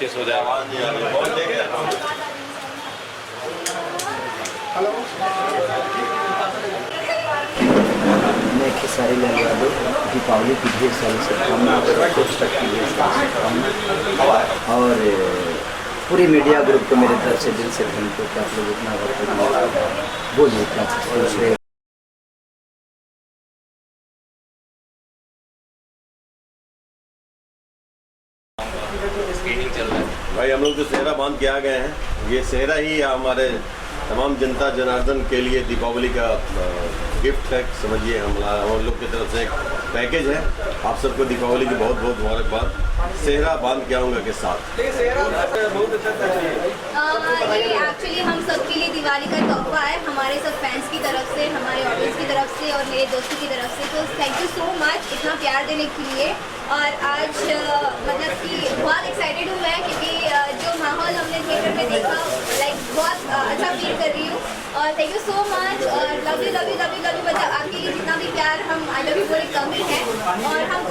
Purchase हो जाएगा। मैं खेसारी लाल यादव दीपावली की ढेर सारी शुभकामना तक की ढेर सारी शुभकामना और पूरी मीडिया ग्रुप को मेरे तरफ से दिल से थैंक यू कि आप लोग इतना वक्त बोलिए इतना दूसरे भाई हम लोग जो सेहरा बांध के आ गए हैं, ये सेहरा ही हमारे तमाम जनता जनार्दन के लिए दीपावली का गिफ्ट है, समझिए। हम लोग की तरफ से एक पैकेज है। आप सबको दीपावली की बहुत बहुत मुबारकबाद। सेहरा बांध के आऊँगा के साथ। ये एक्चुअली हम सबके लिए दिवाली का तोहफा है, हमारे सब फैंस की तरफ से, हमारे ऑडियंस की तरफ से और मेरे दोस्तों की तरफ से। तो थैंक यू सो मच इतना प्यार देने के लिए। और आज मतलब कि बहुत एक्साइटेड हूँ मैं, क्योंकि जो माहौल हमने थिएटर में देखा लाइक बहुत अच्छा फील कर रही हूँ। और थैंक यू सो मच और love you love you love you love you. मतलब आपके लिए जितना भी प्यार हम आई लव यू बोले कम ही है। और हम